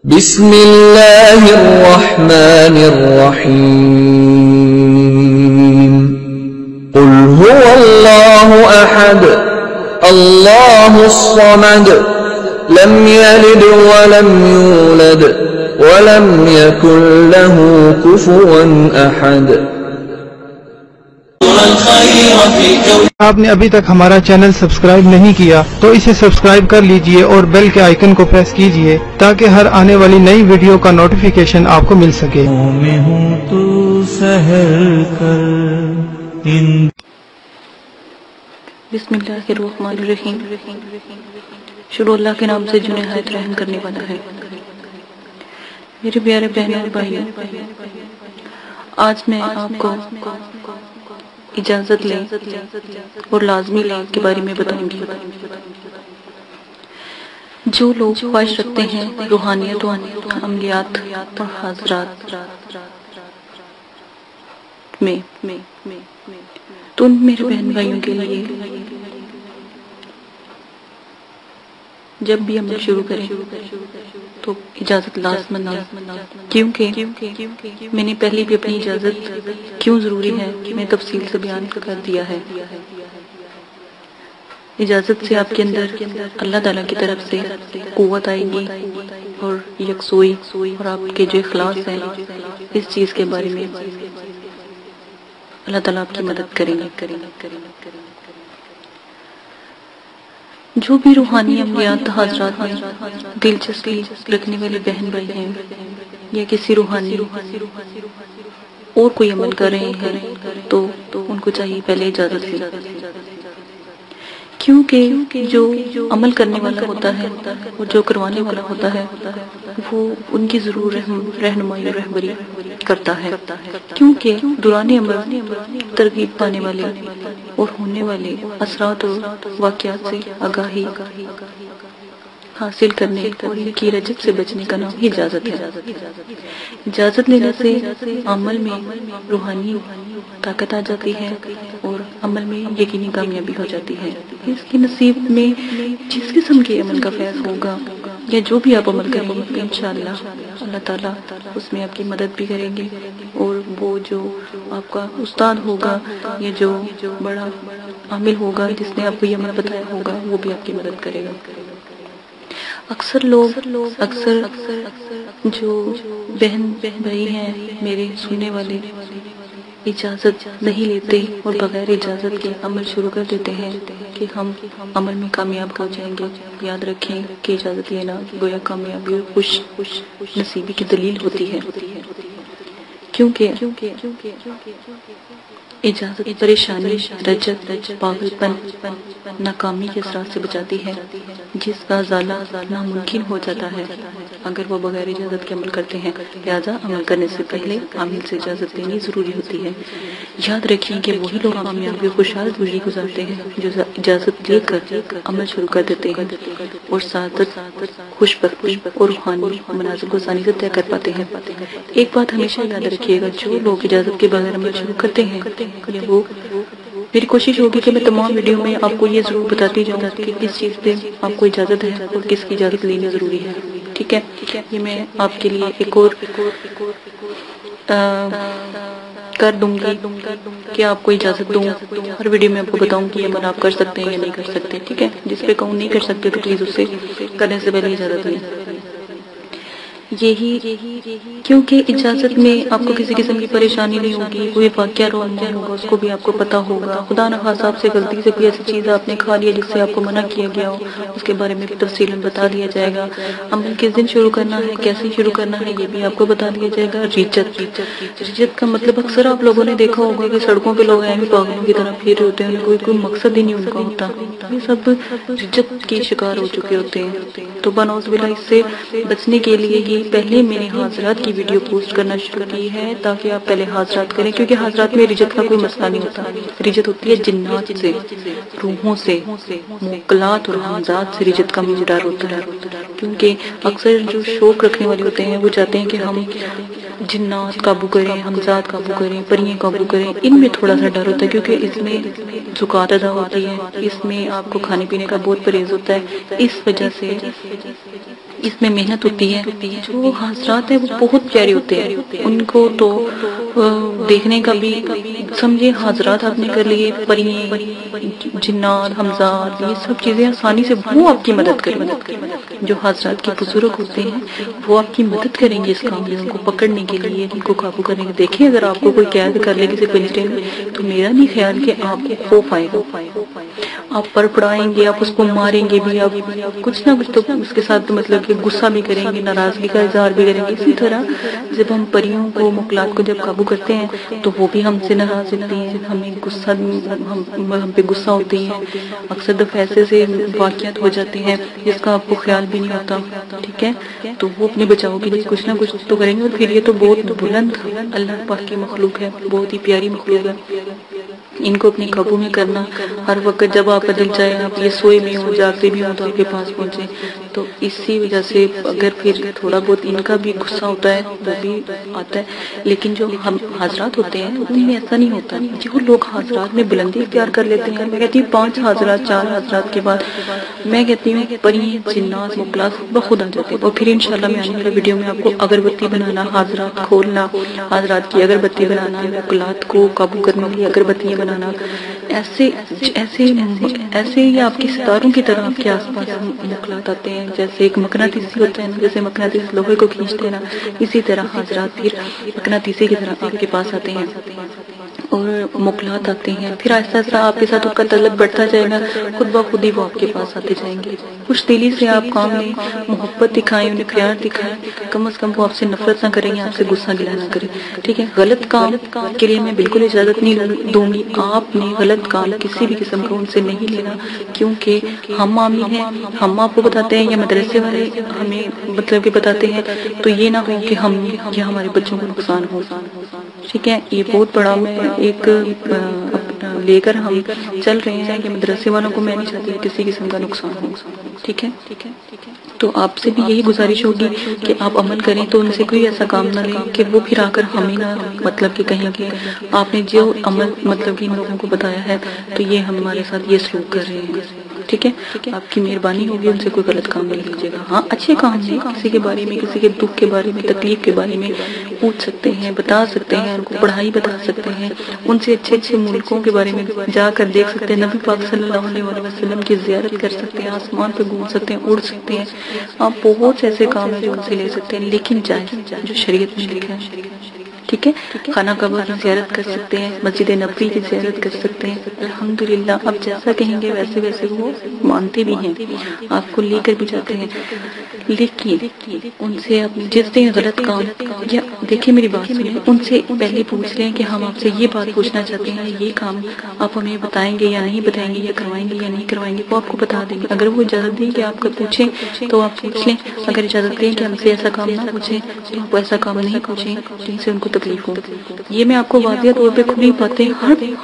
بسم اللہ الرحمن الرحیم قل هو اللہ احد اللہ الصمد لم یلد ولم یولد ولم یکن له کفوا احد۔ آپ نے ابھی تک ہمارا چینل سبسکرائب نہیں کیا تو اسے سبسکرائب کر لیجئے اور بیل کے آئیکن کو پریس کیجئے تاکہ ہر آنے والی نئی ویڈیو کا نوٹیفیکیشن آپ کو مل سکے۔ میں ہوں تو سحر کر بسم اللہ الرحمن الرحیم۔ شروع اللہ کے نام سے جو نہایت رحم کرنے والا ہے۔ میرے پیارے بہنوں اور بھائیوں، آج میں آپ کو اجازت لیں اور لازمی لیں کے بارے میں بتاؤں گی۔ جو لوگ خواہش رکھتے ہیں روحانیت و عملیات اور حاضرات میں تو ان میرے بہن بھائیوں کے لیے جب بھی عمل شروع کریں تو اجازت لازمن ہے، کیونکہ میں نے پہلے بھی اپنی اجازت کیوں ضروری ہے میں تفصیل سے بیان کر دیا ہے۔ اجازت سے آپ کے اندر اللہ تعالیٰ کی طرف سے قوت آئے گی اور یکسوئی اور آپ کے جو اخلاص ہے اس چیز کے بارے میں اللہ تعالیٰ آپ کی مدد کریں گے۔ جو بھی روحانی عملیات حاضرات میں دلچسپی رکھنے والے بہن بھائی ہیں یا کسی روحانی اور کوئی عمل کر رہے ہیں تو ان کو چاہیے پہلے اجازت لیں، کیونکہ جو عمل کرنے والا ہوتا ہے اور جو کروانے والا ہوتا ہے وہ ان کی ضرور رہنمائی اور رہبری کرتا ہے، کیونکہ دوران عمل ترغیب پانے والے اور ہونے والے اثرات اور واقعات سے آگاہی حاصل کرنے اور ان کی رجب سے بچنے کا نام ہی اجازت ہے۔ اجازت لینے سے عمل میں روحانی طاقت آ جاتی ہے اور عمل میں یقینی کامیابی ہو جاتی ہے۔ اس کے نصیب میں جس قسم کے عمل کا فیض ہوگا یا جو بھی آپ عمل کریں گے انشاءاللہ اللہ تعالیٰ اس میں آپ کی مدد بھی کریں گے، اور وہ جو آپ کا استاد ہوگا یا جو بڑا عامل ہوگا جس نے آپ کو یہ عمل بتایا ہوگا وہ بھی آپ کی مدد کرے گا۔ اکثر جو بہن بھائی ہیں میرے سننے والے اجازت نہیں لیتے اور بغیر اجازت کے عمل شروع کر دیتے ہیں کہ ہم عمل میں کامیاب ہو جائیں گے۔ یاد رکھیں کہ اجازت لینا گویا کامیابی اور خوش نصیبی کی دلیل ہوتی ہے، کیونکہ اجازت پریشانی، رجت، پاگل پن، ناکامی کے اثرات سے بچاتی ہے جس کا ازالہ ناممکن ہو جاتا ہے اگر وہ بغیر اجازت کے عمل کرتے ہیں۔ لہذا عمل کرنے سے پہلے عامل سے اجازت لینی ضروری ہوتی ہے۔ یاد رکھیں کہ وہی لوگ کامیابی اور خوشحال زندگی گزارتے ہیں جو اجازت لے کر عمل شروع کر دیتے ہیں اور سعادت، خوشبختی اور روحانی منازل کو آسانی سے طے کر پاتے ہیں۔ ایک بات ہمیشہ یاد رکھیے گا، جو لوگ اجازت کے بغیر عمل شروع کرتے ہیں وہ میری کوشش ہوگی کہ میں تمام ویڈیو میں آپ کو یہ ضرور بتاتی جاؤں کہ کس چیز پہ آپ کو اجازت ہے اور کس کی اجازت لینی ضروری ہے، ٹھیک ہے؟ یہ میں آپ کے لیے ایک اور کر دوں گی کہ آپ کو اجازت دوں، ہر ویڈیو میں آپ کو بتاؤں کہ یہ عمل آپ کر سکتے ہیں یا نہیں کر سکتے، ٹھیک ہے؟ جس پہ کہوں نہیں کر سکتے تو پلیز اسے کرنے سے پہلے اجازت لیں۔ کیونکہ اجازت میں آپ کو کسی قسم کی پریشانی نہیں ہوگی، کوئی واقعہ رونما ہوگا اس کو بھی آپ کو پتا ہوگا، خدا نخواستہ آپ سے غلطی سے کوئی ایسی چیز آپ نے کھا لیا جس سے آپ کو منع کیا گیا ہو اس کے بارے میں بھی تفصیل بتا دیا جائے گا۔ عمل کس دن شروع کرنا ہے، کیسے شروع کرنا ہے یہ بھی آپ کو بتا دیا جائے گا۔ رجت کا مطلب اکثر آپ لوگوں نے دیکھا ہوگا کہ سڑکوں پہ لوگ ہیں پاگلوں کی طرح پھر رہے ہوتے ہیں، کوئی مقصد ہی نہیں ان کا ہوتا، یہ سب رجت کے شکار ہو چکے ہوتے ہیں۔ تو بنعوذ باللہ اس سے بچنے کے لیے ہی پہلے میں نے حاضرات کی ویڈیو پوسٹ کرنا شروع کی ہے تاکہ آپ پہلے حاضرات کریں، کیونکہ حاضرات میں رجت کا کوئی مسئلہ نہیں ہوتا۔ رجت ہوتی ہے جنات سے، روحوں سے، موکلات اور حمزات سے رجت کا ڈر ہوتا ہے، کیونکہ اکثر جو شوق رکھنے والے ہوتے ہیں وہ چاہتے ہیں کہ ہم جنات قابو کریں، حمزات قابو کریں، پرییں قابو کریں، ان میں تھوڑا سا ڈر ہوتا ہے، کیونکہ اس میں زکوٰۃ ادا ہوتی ہے، اس میں آپ کو کھانے پینے کا بہت پرہیز ہوتا ہے، اس وجہ سے اس میں محنت ہوتی ہے۔ جو حضرات ہیں وہ بہت پیارے ہوتے ہیں، ان کو تو دیکھنے کا بھی سمجھے حضرات آپ نے کر لیے، پرییں، جنات، حمزات، یہ سب چیزیں آسانی سے وہ آپ کی مدد کریں گے۔ جو حضرات کے بزرگ ہوتے ہیں وہ آپ کی مدد کریں گے اس کام میں، ان کو پکڑنے کے لیے، ان کو قابو کرنے کے۔ دیکھیں اگر آپ کو کوئی قید کر لے کسی پنجرے میں تو میرا نہیں خیال کہ آپ کو خوف آئے گا، آپ پر پڑائیں گے، آپ اس کو ماریں گے بھی، آپ کچھ نہ کچھ تو اس کے ساتھ مطلب کہ غصہ بھی کریں گے، ناراضگی کا اظہار بھی کریں گے۔ اسی طرح جب ہم پریوں کو، مخلوقات کو جب قابو کرتے ہیں تو وہ بھی ہم سے ناراض ہوتی ہیں، ہمیں غصہ، ہم پہ غصہ ہوتی ہیں، اکثر دفعہ ایسے سے واقعات ہو جاتے ہیں جس کا آپ کو خیال بھی نہیں ہوتا، ٹھیک ہے؟ تو وہ اپنے بچاؤ کے لیے کچھ نہ کچھ تو کریں گے۔ اور پھر یہ تو بہت بلند اللہ پاک کی مخلوق ہے، بہت ہی پیاری مخلوق ہے، ان کو اپنے قابو میں کرنا ہر وقت جب آپ کا دل چاہے، آپ یہ سوئے بھی ہوں، جاگتے بھی ہوں تو آپ کے پاس پہنچے۔ تو اسی وجہ سے اگر پھر تھوڑا بہت ان کا بھی غصہ ہوتا ہے وہ بھی آتا ہے، لیکن جو ہم حضرات ہوتے ہیں ان میں ایسا نہیں ہوتا۔ جو لوگ حضرات میں بلندی اختیار کر لیتے ہیں، میں کہتی ہوں 5 حضرات 4 حضرات کے بعد میں کہتی ہوں پرییں، جنات، مخلوقات بخود آ جاتے ہیں۔ اور پھر انشاءاللہ میں آنے والا ویڈیو میں آپ کو اگربتی بنانا، حضرات کھولنا، حضرات کی اگربتی بنانا، مخلوقات کو قابو کرنے کے لیے اگربتیاں بنانا، ایسے ہی آپ کے ستاروں کی طرح آپ کے آس پاس مخلوقات آتے ہیں، جیسے ایک مقناطیسی ہوتا ہے نا، جیسے مقناطیس لوہے کو کھینچتے ہیں نا، اسی طرح حضرات پھر مقناطیسی کی طرح آپ کے پاس آتے ہیں اور مخلوقات آتے ہیں۔ پھر آہستہ آہستہ آپ کے ساتھ ان کا تعلق بڑھتا جائے گا، خود بخود ہی وہ آپ کے پاس آتے جائیں گے۔ خوش دلی سے آپ کام لیں، محبت دکھائیں، انہیں پیار دکھائیں، کم از کم وہ آپ سے نفرت نہ کریں گے، آپ سے غصہ گلہ نہ کریں، ٹھیک ہے؟ غلط کام کے لیے میں بالکل اجازت نہیں دوں گی، آپ نے غلط کام کسی بھی قسم کا ان سے نہیں لینا، کیونکہ ہم عامل ہیں، ہم آپ کو بتاتے ہیں یا مدرسے والے ہمیں مطلب کہ بتاتے ہیں، تو یہ نہ ہو کہ ہم یا ہمارے بچوں کو نقصان ہو، ٹھیک ہے؟ یہ بہت بڑا میں ایک لے کر ہم چل رہے ہیں کہ مدرسے والوں کو میں نہیں چاہتی کسی قسم کا نقصان ہو، ٹھیک ہے؟ تو آپ سے بھی یہی گزارش ہوگی کہ آپ عمل کریں تو ان سے کوئی ایسا کام نہ لیں کہ وہ پھر آ کر ہمیں نہ مطلب کہ کہیں کہ آپ نے جو عمل مطلب کہ ان لوگوں کو بتایا ہے تو یہ ہمارے ساتھ یہ سلوک کر رہے ہیں، ٹھیک ہے؟ آپ کی مہربانی ہوگی ان سے کوئی غلط کام نہیں لیجیے گا۔ ہاں اچھے کام ہیں، کسی کے بارے میں، کسی کے دکھ کے بارے میں، تکلیف کے بارے میں پوچھ سکتے ہیں، بتا سکتے ہیں، ان کو پڑھائی بتا سکتے ہیں، ان سے اچھے اچھے ملکوں کے بارے میں جا کر دیکھ سکتے ہیں، نبی پاک صلی اللہ علیہ وسلم کی زیارت کر سکتے ہیں، آسمان پہ گھوم سکتے ہیں، اڑ سکتے ہیں، آپ بہت سے ایسے کام ہیں جو ان سے لے سکتے ہیں، لیکن جائز جو شریعت میں لکھا ہے، ٹھیک ہے؟ خانہ کعبہ کی زیارت کر سکتے ہیں، مسجد نبوی کی زیارت کر سکتے ہیں، الحمدللہ آپ جیسا کہیں گے ویسے ویسے وہ مانتے بھی ہیں، آپ کو لے کر بھی جاتے ہیں، لیکن ان سے آپ جس دن غلط کام یا دیکھیں میری بات سنیں، ان سے پہلے پوچھ لیں کہ ہم آپ سے یہ بات پوچھنا چاہتے ہیں، یہ کام آپ ہمیں بتائیں گے یا نہیں بتائیں گے، یا کروائیں گے یا نہیں کروائیں گے، وہ آپ کو بتا دیں گے۔ اگر وہ اجازت دیں کہ آپ کا پوچھیں تو آپ پوچھ لیں، اگر اجازت دیں کہ ہم سے ایسا کام نہ پوچھیں تو آپ ایسا کام نہیں پوچھیں جن سے ان کو تکلیف ہو۔ یہ میں آپ کو واضح طور پہ کھلی باتیں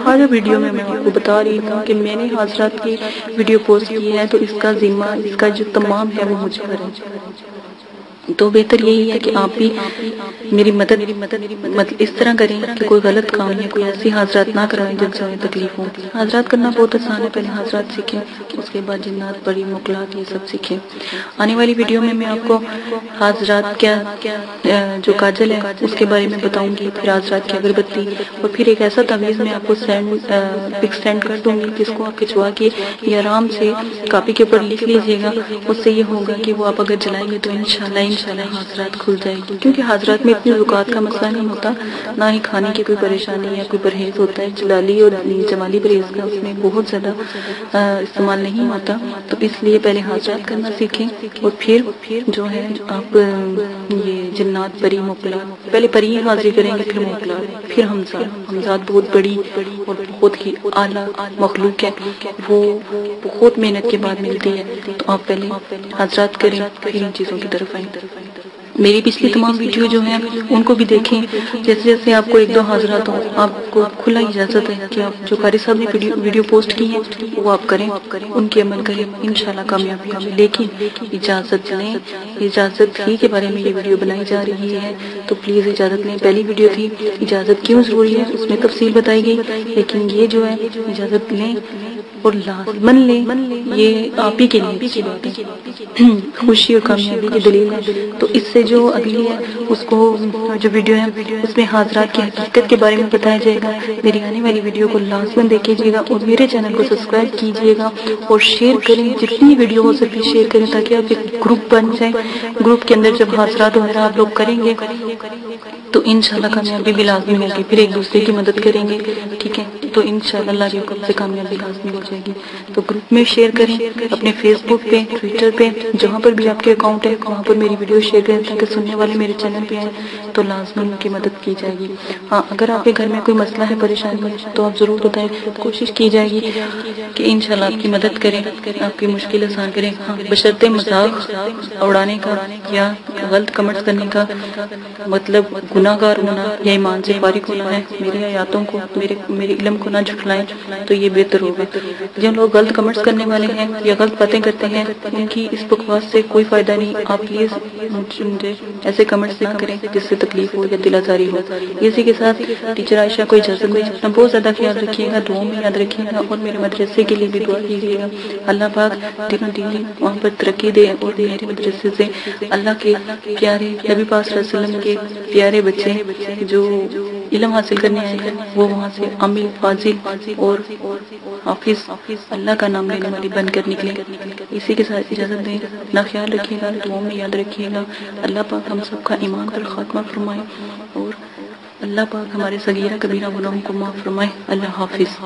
ہر ویڈیو میں آپ کو بتا رہی ہوں کہ میں نے حضرات کی ویڈیو پوسٹ کی ہے تو اس کا ذمہ، اس کا جو تمام ہے وہ مجھ پر ہے۔ تو بہتر یہی ہے کہ آپ بھی میری مدد اس طرح کریں کہ کوئی غلط کام یا کوئی ایسی حضرات نہ کرائیں جن سے انہیں تکلیف ہو۔ حضرات کرنا بہت آسان ہے، پہلے حضرات سیکھیں، اس کے بعد جنات، پری، مخلوقات یہ سب سیکھیں۔ آنے والی ویڈیو میں میں آپ کو حضرات کیا جو کاجل ہے اس کے بارے میں بتاؤں گی، پھر حضرات کی اگربتی، اور پھر ایک ایسا تعویذ میں آپ کو پک سینڈ کر دوں گی جس کو آپ کھنچوا کے یہ آرام سے کاپی کے اوپر لکھ لیجیے گا۔ اس سے یہ ہوگا کہ وہ آپ اگر جلائیں گے تو انشاءاللہ حضرات کھل جائے گی، کیونکہ حضرات میں اتنی زکوٰۃ کا مسئلہ نہیں ہوتا، نہ ہی کھانے کی کوئی پریشانی یا کوئی پرہیز ہوتا ہے، جلالی اور جمالی پرہیز کا اس میں بہت زیادہ استعمال نہیں ہوتا، تو اس لیے پہلے حضرات کرنا سیکھیں، اور پھر جو ہے آپ یہ جنات، پری، مخلوقات، پہلے پری حاضری کریں گے، پھر مخلوقات، پھر حمزات بہت بڑی اور بہت ہی اعلیٰ مخلوق ہے، وہ بہت محنت کے بعد ملتی ہے، تو آپ پہلے حضرات کریں پھر ان چیزوں کی طرف آئیں۔ میری پچھلی تمام ویڈیو جو ہیں ان کو بھی دیکھیں. جیسے جیسے آپ کو ایک دو حاضرات ہوں آپ کو کھلا اجازت ہے کہ آپ جو قاری صاحب نے ویڈیو پوسٹ کی ہیں وہ آپ کریں, ان کی عمل کریں, انشاءاللہ کامیابی ہمیں. لیکن اجازت لیں, اجازت ہی کے بارے میں یہ ویڈیو بنائی جا رہی ہے تو پلیز اجازت لیں. پہلی ویڈیو تھی اجازت کیوں ضروری ہے, اس میں تفصیل بتائی گئی, لیکن یہ جو ہے اجازت لیں اور لازمن لیں, یہ آپ ہی کے لیے کی بات ہے, خوشی اور کامیابی کی دلیل ہے. تو اس سے جو اگلی ہے اس کو جو ویڈیو ہے اس میں حاضرات کی حقیقت کے بارے میں بتایا جائے گا. میری آنے والی ویڈیو کو لازمن دیکھیے گا اور میرے چینل کو سبسکرائب کیجیے گا اور شیئر کریں, جتنی ویڈیو ہو سکے شیئر کریں تاکہ آپ ایک گروپ بن جائیں. گروپ کے اندر جب حاضرات وغیرہ آپ لوگ کریں گے تو انشاءاللہ کامیابی بھی لازمی ہوگی, پھر ایک دوسرے کی مدد کریں گے. ٹھیک ہے, تو انشاءاللہ اللہ کی حکم سے کامیابی لازمی ہو جائے گی. تو گروپ میں شیئر کریں, اپنے فیس بک پہ, ٹویٹر پہ, جہاں پر بھی آپ کے اکاؤنٹ ہے وہاں پر میری ویڈیو شیئر کریں تاکہ سننے والے میرے چینل پہ آئیں تو لازمی ان کی مدد کی جائے گی. ہاں, اگر آپ کے گھر میں کوئی مسئلہ ہے, پریشانی ہے تو آپ ضرور بتائیں, کوشش کی جائے گی کہ انشاءاللہ آپ کی مدد کریں, آپ کی مشکل آسان کریں. ہاں, بشرطے مذاق اڑانے کا یا غلط کمنٹس کرنے کا مطلب گناہ گار ہونا یا ایمان سے فارغ ہونا ہے. میری آیاتوں کو, میرے علم کو نہ جھٹلائیں تو یہ بہتر ہوگا. جن لوگ غلط کمنٹس کرنے والے ہیں یا غلط باتیں کرتے ہیں ان کی اس بکواس سے کوئی فائدہ نہیں. آپ پلیز مجھے ایسے کمنٹس نہ کریں جس سے تکلیف ہو یا دل آزاری ہو. اسی کے ساتھ ٹیچر عائشہ کو اجازت دیں. اپنا بہت زیادہ خیال رکھیے گا, دعاؤں میں یاد رکھیے گا اور میرے مدرسے کے لیے بھی دعا کیجیے گا. اللہ پاک دنوں دن وہاں پر ترقی دے اور میرے مدرسے سے اللہ کے پیارے نبی پاک صلی اللہ علیہ وسلم کے پیارے بچے جو علم حاصل کرنے آئے ہیں وہ وہاں سے عامل, فاضل اور حافظ اللہ کا نام لینے والی بن کر نکلے. اسی کے ساتھ اجازت دیں, اپنا خیال رکھیے گا, دعاؤں میں یاد رکھیے گا. اللہ پاک ہم سب کا ایمان پر خاتمہ فرمائے اور اللہ پاک ہمارے صغیرہ کبیرہ گناہوں کو معاف فرمائے. اللہ حافظ.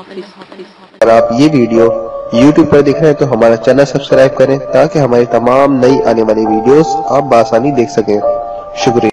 اگر آپ یہ ویڈیو YouTube پر دیکھ رہے ہیں تو ہمارا چینل سبسکرائب کریں تاکہ ہماری تمام نئی آنے والی ویڈیوز آپ بآسانی دیکھ سکیں. شکریہ.